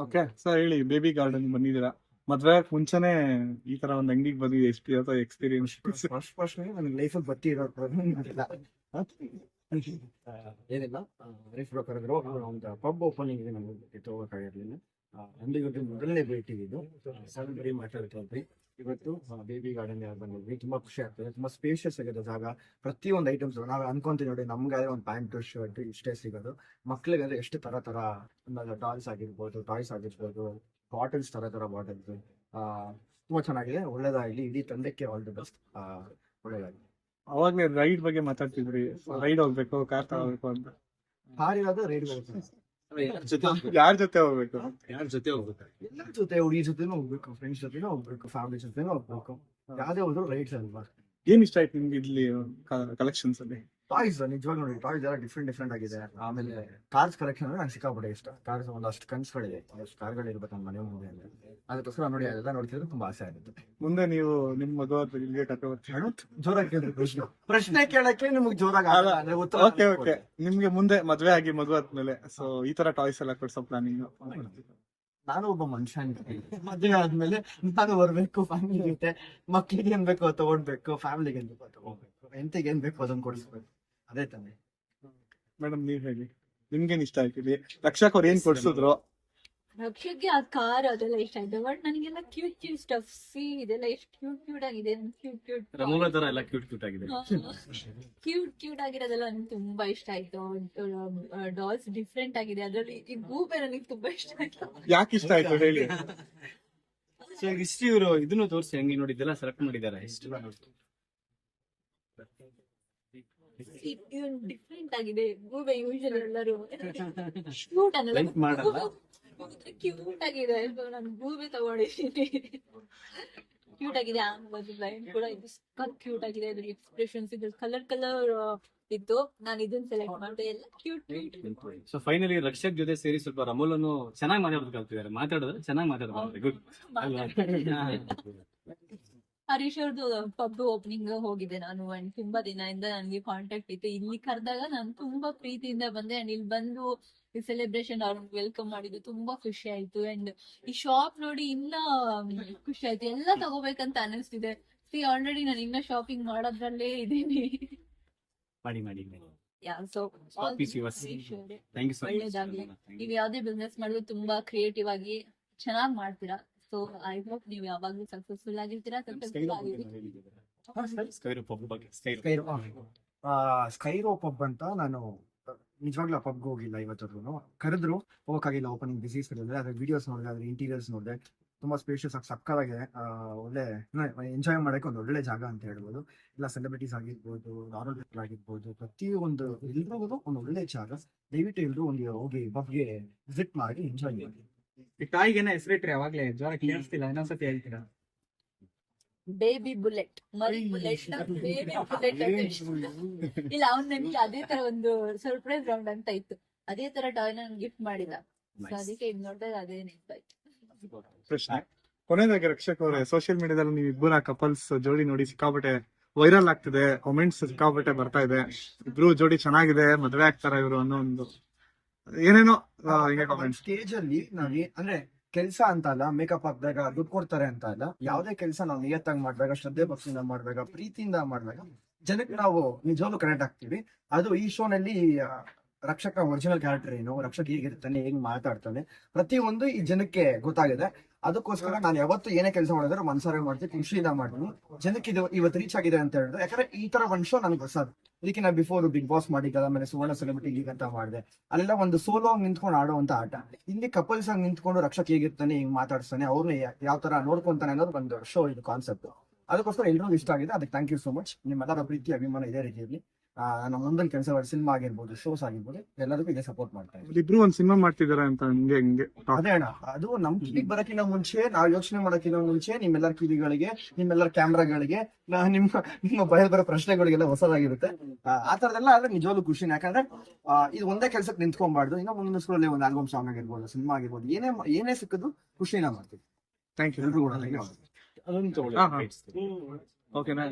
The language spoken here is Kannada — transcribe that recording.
ಓಕೆ ಸರ್, ಹೇಳಿ. ಬೇಬಿ ಗಾರ್ಡನ್ ಬಂದಿದ್ದೀರಾ, ಮದ್ವೆ ಮುಂಚೆನೆ ಈ ತರ ಒಂದ್ ಅಂಗಡಿಗೆ ಬಂದಿದೆ, ಎಕ್ಸ್ಪೀರಿಯನ್ಸ್? ಫಸ್ಟ್ ನನಗೆ ಲೈಫಲ್ಲಿ ಬತ್ತಿ ಇರೋಲ್ಲ. ಏನಿಲ್ಲ, ರೈಫ್ ಬ್ರೋಕರ್ ಇದ್ರು. ಒಂದು ಪಬ್ ಓಪನಿಂಗ್ ಇದೆ, ನಮಗೆ ತಗೋಬೇಕಾಗಿರ್ಲಿಲ್ಲ. ನಮ್ದು ಇವತ್ತು ಮೊದಲನೇ ಭೇಟಿ ಇದು. ಸರ್ ಬರೀ ಮಾತಾಡ್ತಿದ್ವಿ. ಇವತ್ತು ಬೇಬಿ ಗಾರ್ಡನ್ ಬಂದಿದ್ವಿ. ತುಂಬಾ ಖುಷಿ ಆಗ್ತದೆ. ತುಂಬಾ ಸ್ಪೇಷಿಯಸ್ ಆಗಿದೆ ಜಾಗ. ಪ್ರತಿಯೊಂದು ಐಟಮ್ಸ್ ನಾವು ಅನ್ಕೊಂತೀವಿ ನೋಡಿ, ನಮ್ಗೆ ಒಂದು ಪ್ಯಾಂಟ್ ಶರ್ಟ್ ಇಷ್ಟೇ ಸಿಗೋದು. ಮಕ್ಳಿಗೆ ಎಷ್ಟು ತರ ತರ ಡಾಲ್ಸ್ ಆಗಿರ್ಬೋದು, ಟಾಯ್ಸ್ ಆಗಿರ್ಬೋದು, ಬಾಟಲ್ಸ್ ತರ ಬಾಟಲ್ಸ್. ತುಂಬಾ ಚೆನ್ನಾಗಿದೆ. ಒಳ್ಳೇದಾಗ್ಲಿ, ಇಡೀ ತಂಡಕ್ಕೆ ಆಲ್ ದಿ ಬೆಸ್ಟ್. ಒಳ್ಳೇದಾಗ್ಲಿ. ಅವಾಗ್ಲೇ ರೈಡ್ ಬಗ್ಗೆ ಮಾತಾಡ್ತಿದ್ರಿ, ರೈಡ್ ಹೋಗ್ಬೇಕು, ಕಾರ್ ತಗೋಬೇಕು ಅಂತ. ಹಾರಿರೋದು ರೈಡ್ ಯಾರ ಜೊತೆ ಹೋಗ್ಬೇಕು? ಯಾರ ಜೊತೆ ಹೋಗ್ಬೇಕು? ಎಲ್ಲರ ಜೊತೆ, ಹುಡುಗಿ ಜೊತೆನೂ ಹೋಗ್ಬೇಕು, ಫ್ರೆಂಡ್ಸ್ ಜೊತೆನೂ ಹೋಗ್ಬೇಕು, ಫ್ಯಾಮಿಲಿ ಜೊತೆನೂ ಹೋಗ್ಬೇಕು. ಯಾವ್ದೇ ಹೋದ್ರು ರೈಡ್ಸ್ ಅಲ್ವಾ. ಏನ್ ಇಷ್ಟ ಆಯ್ತು ನಿಮ್ಗೆ ಇಲ್ಲಿ ಕಲೆಕ್ಷನ್ಸ್ ಅಲ್ಲಿ? ಟಾಯ್ಸ್ ನಿಜವಾಗ ನೋಡಿ, ಟಾಯ್ಸ್ ಎಲ್ಲ ಡಿಫ್ರೆಂಟ್ ಆಗಿದೆ. ಆಮೇಲೆ ಕಾರ್ಸ್ ಕಲೆಕ್ಷನ್ ಅಂದ್ರೆ ನಂಗೆ ಸಿಕ್ಕಾಪಟ್ಟೆ ಇಷ್ಟ. ಕಾರ್ಸ್ ಒಂದಷ್ಟು ಕನ್ಸುಗಳಿದೆ, ಒಂದಷ್ಟು ಕಾರ್ಗಳು ಇರ್ಬೇಕು ನಮ್ಮ ಮನೆ ಮುಂದೆ ಅಂತ. ಅದಕ್ಕೋಸ್ಕರ ನೋಡಿ, ಅದೆಲ್ಲ ನೋಡ್ತಿದ್ರೆ ತುಂಬಾ ಆಸೆ ಆಗುತ್ತೆ. ಮುಂದೆ ನೀವು ನಿಮ್ ಮಗು ಇಲ್ಲಿಗೆ ಕರ್ಕೊಂಡು ಜೋರಾಗಿ ಕೇಳಿದ್ರೆ ಪ್ರಶ್ನೆ ಕೇಳಕ್ಕೆ ನಿಮ್ಗೆ ಜೋರಾಗಿ ಆಗಲ್ಲ. ಓಕೆ ಓಕೆ, ನಿಮ್ಗೆ ಮುಂದೆ ಮದ್ವೆ ಆಗಿ ಮಗು ಆದ್ಮೇಲೆ ಸೊ ಈ ತರ ಟಾಯ್ಸ್ ಎಲ್ಲ ಕೊಡ್ಸೋ ಪ್ಲಾನಿಂಗ್? ನಾನು ಒಬ್ಬ ಮನುಷ್ಯ, ಮದುವೆ ಆದ್ಮೇಲೆ ನಾನು ಬರ್ಬೇಕು, ಫ್ಯಾಮಿಲಿ ಜೊತೆ ಮಕ್ಳಿಗೆ ಏನ್ ಬೇಕೋ ತಗೊಂಡ್ಬೇಕು, ಫ್ಯಾಮಿಲಿಗೆ ಏನ್ ಬೇಕೋ ತಗೋಬೇಕು, ಎಂತಿಗೆ ಏನ್ ಬೇಕೋ ಅದನ್ನ ಕೊಡಿಸ್ಬೇಕು. ಅದೇ ತಾನೆ. ಮೇಡಮ್, ನೀವ್ ಹೇಳಿ, ನಿಮ್ಗೇನ್ ಇಷ್ಟ ಆಯ್ತು? ರಕ್ಷಕ್ ಅವ್ರು ಏನ್ ಕೊಡ್ಸಿದ್ರು? ರಕ್ಷಕ್ಕೆ ಆ ಕಾರ್ ಅದೆಲ್ಲ ಇಷ್ಟ ಆಯ್ತು. ಬಟ್ ನನಗೆಲ್ಲ ಕ್ಯೂಟ್ ಸ್ಟಫ್ ಇದೆಲ್ಲ ಎಷ್ಟು ಕ್ಯೂಟ್ ಆಗಿದೆ. ರಮೋಲ ತರ ಎಲ್ಲ ಕ್ಯೂಟ್ ಆಗಿದೆ. ಕ್ಯೂಟ್ ಆಗಿರೋದೆಲ್ಲ ನನಗೆ ತುಂಬಾ ಇಷ್ಟ ಆಯ್ತು. ಡಾಲ್ಸ್ ಡಿಫ್ರೆಂಟ್ ಆಗಿದೆ. ಅದ್ರಲ್ಲಿ ಈ ಗೂಬೆ ನನಗೆ ತುಂಬಾ ಇಷ್ಟ ಆಯ್ತು. ಯಾಕೆ ಇಷ್ಟ ಆಯ್ತು ಹೇಳಿ? ಸೊ ಇಷ್ಟು ಇವರು ಇದನ್ನು ತೋರಿಸಿ, ಹಂಗೆ ನೋಡಿ ಇದೆಲ್ಲ ಸೆಲೆಕ್ಟ್ ಮಾಡಿದ್ದಾರೆ. ಇಷ್ಟು ಡಿಫ್ರೆಂಟ್ ಆಗಿದೆ. ಗೂಬೆ ಯೂಶಲ್ ಎಲ್ಲರೂ ಕ್ಯೂಟ್ ಅನ್ನಲ್ಲ, ಮಾಡಲ್ಲ. ಕ್ಯೂಟ್ ಆಗಿದೆ. ನಾನು ಗೂಬೆ ತಗೊಂಡಿದ್ದೀನಿ. ಕ್ಯೂಟ್ ಆಗಿದೆ. ಲೈನ್ ಕೂಡ ಇದು ಕ್ಯೂಟ್ ಆಗಿದೆ. ಅದ್ರ ಎಕ್ಸ್ಪ್ರೆಷನ್ಸ್ ಇದು ಕಲರ್ ಇತ್ತು. ನಾನು ಇದನ್ನ ಸೆಲೆಕ್ಟ್ ಮಾಡಿದೆ. ಎಲ್ಲ ಕ್ಯೂಟ್. ಸೊ ಫೈನಲಿ ರಕ್ಷಕ್ ಜೊತೆ ಸೇರಿ ಸ್ವಲ್ಪ ರಮೋಲನ್ನು ಚೆನ್ನಾಗಿ ಮಾತಾಡೋದು ಕಲ್ತಿದ್ದಾರೆ. ಮಾತಾಡಿದ್ರೆ ಚೆನ್ನಾಗಿ ಮಾತಾಡೋದು. ಗುಡ್. ಹರೀಶ್ ಅವ್ರದ್ದು ಪಬ್ ಓಪನಿಂಗ್ ಹೋಗಿದೆ ನಾನು. ಅಂಡ್ ತುಂಬಾ ದಿನದಿಂದ ನನಗೆ ಕಾಂಟ್ಯಾಕ್ಟ್ ಇತ್ತು. ಇಲ್ಲಿ ಕರೆದಾಗ ನಾನು ತುಂಬಾ ಪ್ರೀತಿಯಿಂದ ಬಂದೆ. ಅಂಡ್ ಇಲ್ಲಿ ಬಂದು ಈ ಸೆಲೆಬ್ರೇಷನ್ ಅವ್ರನ್ನ ವೆಲ್ಕಮ್ ಮಾಡಿದ್ದು ತುಂಬಾ ಖುಷಿ ಆಯ್ತು. ಅಂಡ್ ಈ ಶಾಪ್ ನೋಡಿ ಇನ್ನ ಖುಷಿ ಆಯ್ತು. ಎಲ್ಲ ತಗೋಬೇಕಂತ ಅನಿಸ್ತಿದೆ. ಆಲ್ರೆಡಿ ನಾನು ಇನ್ನ ಶಾಪಿಂಗ್ ಮಾಡೋದ್ರಲ್ಲೇ ಇದ್ದೀನಿ. ಒಳ್ಳೇದಾಗ್ಲಿ. ನೀವು ಯಾವ್ದೇ ಬಿಸ್ನೆಸ್ ಮಾಡಿದ್ರು ತುಂಬಾ ಕ್ರಿಯೇಟಿವ್ ಆಗಿ ಚೆನ್ನಾಗಿ ಮಾಡ್ತೀರಾ. ಸೊ ಐ ಹೋಪ್ ನೀವು ಯಾವಾಗ್ಲೂ ಸಕ್ಸಸ್ಫುಲ್ ಆಗಿರ್ತೀರಾ. ಸ್ಕೈರೋ ಪಬ್ ಅಂತ ನಾನು ನಿಜವಾಗ್ಲೂ ಪಬ್ಗೆ ಹೋಗಿಲ್ಲ ಇವತ್ತೂ. ಕರೆದ್ರು, ಹೋಗಕ್ಕಾಗಿಲ್ಲ. ಓಪನಿಂಗ್ ಬಿಸಿ ಇದ್ರೆ ಅದ್ರ ವಿಡಿಯೋಸ್ ನೋಡಿದೆ, ಅದ್ರ ಇಂಟೀರಿಯರ್ಸ್ ನೋಡಿದೆ. ತುಂಬಾ ಸ್ಪೇಷಿಯಸ್ ಆಗಿ ಸಕ್ಕತ್ತಾಗಿದೆ. ಒಳ್ಳೆ ಎಂಜಾಯ್ ಮಾಡಕ್ಕೆ ಒಂದು ಒಳ್ಳೆ ಜಾಗ ಅಂತ ಹೇಳ್ಬೋದು. ಇಲ್ಲ ಸೆಲೆಬ್ರಿಟೀಸ್ ಆಗಿರ್ಬೋದು, ನಾರ್ಮಲ್ ಪೀಪಲ್ ಆಗಿರ್ಬೋದು, ಪ್ರತಿಯೊಂದು ಎಲ್ರಿಗೂ ಒಂದು ಒಳ್ಳೆ ಜಾಗ. ದಯವಿಟ್ಟು ಎಲ್ರು ಒಂದು ಹೋಗಿ ಪಬ್ಗೆ ವಿಸಿಟ್ ಮಾಡಿ ಎಂಜಾಯ್ ಮಾಡಿ. ಈ ಟಾಯ್ಗೆನ ಹೆಸರಿಟ್ರಿ ಯಾವಾಗ್ಲೇ ಜ್ವರ ಕೇಳಿಸ್ತಿಲ್ಲ, ಇನ್ನೊಂದ್ಸತಿ ಹೇಳ್ತೀರಾ? ಬೇಬಿ ಬುಲೆಟ್, ಮರಿ ಬುಲೆಟ್, ಬೇಬಿ ಬುಲೆಟ್. ಇಲ್ಲ, ಅವ್ನ್ ನನ್ಗೆ ಅದೇ ತರ ಒಂದು ಸರ್ಪ್ರೈಸ್ ರೌಂಡ್ ಅಂತ ಇತ್ತು. ಅದೇ ತರ ಟಾಯ್ ನನ್ ಗಿಫ್ಟ್ ಮಾಡಿದ. ಅದಕ್ಕೆ ಇದ್ ನೋಡಿದಾಗ ಅದೇ ನೆನಪಾಯ್ತು. ಪ್ರಶ್ನೆ ಕೊನೆಯದಾಗಿ ರಕ್ಷಕ್ ಅವರೇ, ಸೋಷಿಯಲ್ ಮೀಡಿಯಾದಲ್ಲಿ ನೀವು ಇಬ್ಬರ ಕಪಲ್ಸ್ ಜೋಡಿ ನೋಡಿ ಸಿಕ್ಕಾಪಟ್ಟೆ ವೈರಲ್ ಆಗ್ತಿದೆ, ಕಾಮೆಂಟ್ಸ್ ಸಿಕ್ಕಾಪಟ್ಟೆ ಬರ್ತಾ ಇದೆ. ಇಬ್ರು ಜೋಡಿ ಚೆನ್ನಾಗಿದೆ, ಮದ್ವೆ ಆಗ್ತಾರ ಇವರು ಅನ್ನೋ ಒಂದು ಏನೇನೋ ಸ್ಟೇಜ್ ಅಲ್ಲಿ ನಾವ್ ಅಂದ್ರೆ ಕೆಲ್ಸ ಅಂತ ಅಲ್ಲ, ಮೇಕಪ್ ಹಾಕ್ದಾಗ ದುಡ್ಡು ಕೊಡ್ತಾರೆ ಅಂತ ಅಲ್ಲ. ಯಾವ್ದೇ ಕೆಲಸ ನಾವು ನಿಯತ್ತಾಗಿ ಮಾಡ್ದಾಗ, ಶ್ರದ್ಧೆ ಭಕ್ತಿಯಿಂದ ಮಾಡ್ದಾಗ, ಪ್ರೀತಿಯಿಂದ ಮಾಡ್ದಾಗ ಜನಕ್ಕೆ ನಾವು ನಿಜವಾಗ್ಲೂ ಕನೆಕ್ಟ್ ಆಗ್ತೀವಿ. ಅದು ಈ ಶೋನಲ್ಲಿ ರಕ್ಷಕ ಒರಿಜಿನಲ್ ಕ್ಯಾರೆಕ್ಟರ್ ಏನು, ರಕ್ಷಕ್ ಹೇಗಿರ್ತಾನೆ, ಹೇಗ್ ಮಾತಾಡ್ತಾನೆ, ಪ್ರತಿಯೊಂದು ಈ ಜನಕ್ಕೆ ಗೊತ್ತಾಗಿದೆ. ಅದಕ್ಕೋಸ್ಕರ ನಾನು ಯಾವತ್ತು ಏನೇ ಕೆಲಸ ಮಾಡಿದ್ರೆ ಮನ್ಸಾರೆ ಮಾಡ್ತೀನಿ, ಖುಷಿಯಿಂದ ಮಾಡ್ತೀನಿ. ಜನಕ್ಕೆ ಇದು ಇವತ್ತು ರೀಚ್ ಆಗಿದೆ ಅಂತ ಹೇಳಿದ್ರೆ, ಯಾಕಂದ್ರೆ ಈ ತರ ಒಂದ್ ಶೋ ನನಗೆ ಹೊಸದು. ಇದಕ್ಕೆ ನಾ ಬಿಫೋರ್ ಬಿಗ್ ಬಾಸ್ ಮಾಡಿದ್ದಲ್ಲ, ಆಮೇಲೆ ಸುವರ್ಣ ಸೆಲೆಬ್ರಿಟಿ ಲೀಗ್ ಅಂತ ಮಾಡಿದೆ. ಅಲ್ಲೆಲ್ಲ ಒಂದು ಸೋಲೋ ಆಗಿ ನಿಂತ್ಕೊಂಡು ಆಡುವಂತ ಆಟ. ಇಲ್ಲಿ ಕಪಲ್ಸ್ ಆಗಿ ನಿಂತ್ಕೊಂಡು ರಕ್ಷಕ್ ಹೇಗಿರ್ತಾನೆ, ಹಿಂಗ್ ಮಾತಾಡ್ತಾನೆ, ಅವ್ರನ್ನ ಯಾವ ತರ ನೋಡ್ಕೊಂತಾನೆ ಅನ್ನೋದು ಒಂದು ಶೋ ಇದು ಕಾನ್ಸೆಪ್ಟ್. ಅದಕ್ಕೋಸ್ಕರ ಎಲ್ರಿಗೂ ಇಷ್ಟ ಆಗಿದೆ. ಅದಕ್ಕೆ ಥ್ಯಾಂಕ್ ಯು ಸೋ ಮಚ್. ನಿಮ್ಮೆಲ್ಲರ ಪ್ರೀತಿ ಅಭಿಮಾನ ಇದೇ ರೀತಿಯಲ್ಲಿ ನಮ್ಮ ಮುಂದಿನ ಕೆಲಸ ಸಿನಿಮಾ ಆಗಿರ್ಬೋದು, ಶೋಸ್ ಆಗಿರ್ಬೋದು, ಎಲ್ಲರಿಗೂ ಇದೇ ಸಪೋರ್ಟ್ ಮಾಡ್ತಾ ಇದ್ದೀವಿ. ಇಬ್ರು ಒಂದ್ ಸಿನಿಮಾ ಮಾಡ್ತಿದಾರೆ ಅಂತ ಹಂಗೆ ಅದೇ ಅಣ್ಣ, ಅದು ನಮ್ ಕಿವಿಗೆ ಬರಕ್ಕಿಂತ ಮುಂಚೆ, ನಾವು ಯೋಚನೆ ಮಾಡಕ್ಕಿಂತ ಮುಂಚೆ ನಿಮ್ಮೆಲ್ಲರ ಕಿವಿಗಳಿಗೆ, ನಿಮ್ಮೆಲ್ಲರ ಕ್ಯಾಮ್ರಾಗಳಿಗೆ, ನಿಮ್ಮ ಬರೋ ಪ್ರಶ್ನೆಗಳಿಗೆಲ್ಲ ಹೊಸದಾಗಿರುತ್ತೆ. ಆ ತರದೆಲ್ಲ ಆದ್ರೆ ನಿಜವಾಗ್ಲೂ ಖುಷಿನ. ಯಾಕಂದ್ರೆ ಇದು ಒಂದೇ ಕೆಲ್ಸಕ್ಕೆ ನಿಂತ್ಕೊಂಡ್ಬಾರ್ದು. ಇನ್ನೂ ಮುಂದಿನ ಸ್ಕೂಲಲ್ಲಿ ಒಂದು ಆಲ್ಬಮ್ ಸಾಂಗ್ ಆಗಿರ್ಬೋದು, ಸಿನಿಮಾ ಆಗಿರ್ಬೋದು, ಏನೇ ಸಿಕ್ಕಿದ್ರು ಖುಷಿನ ಮಾಡ್ತೀವಿ. Thank you. ಎಲ್ರು ಕೂಡ ಅದೊಂದು ಓಕೆನಾ?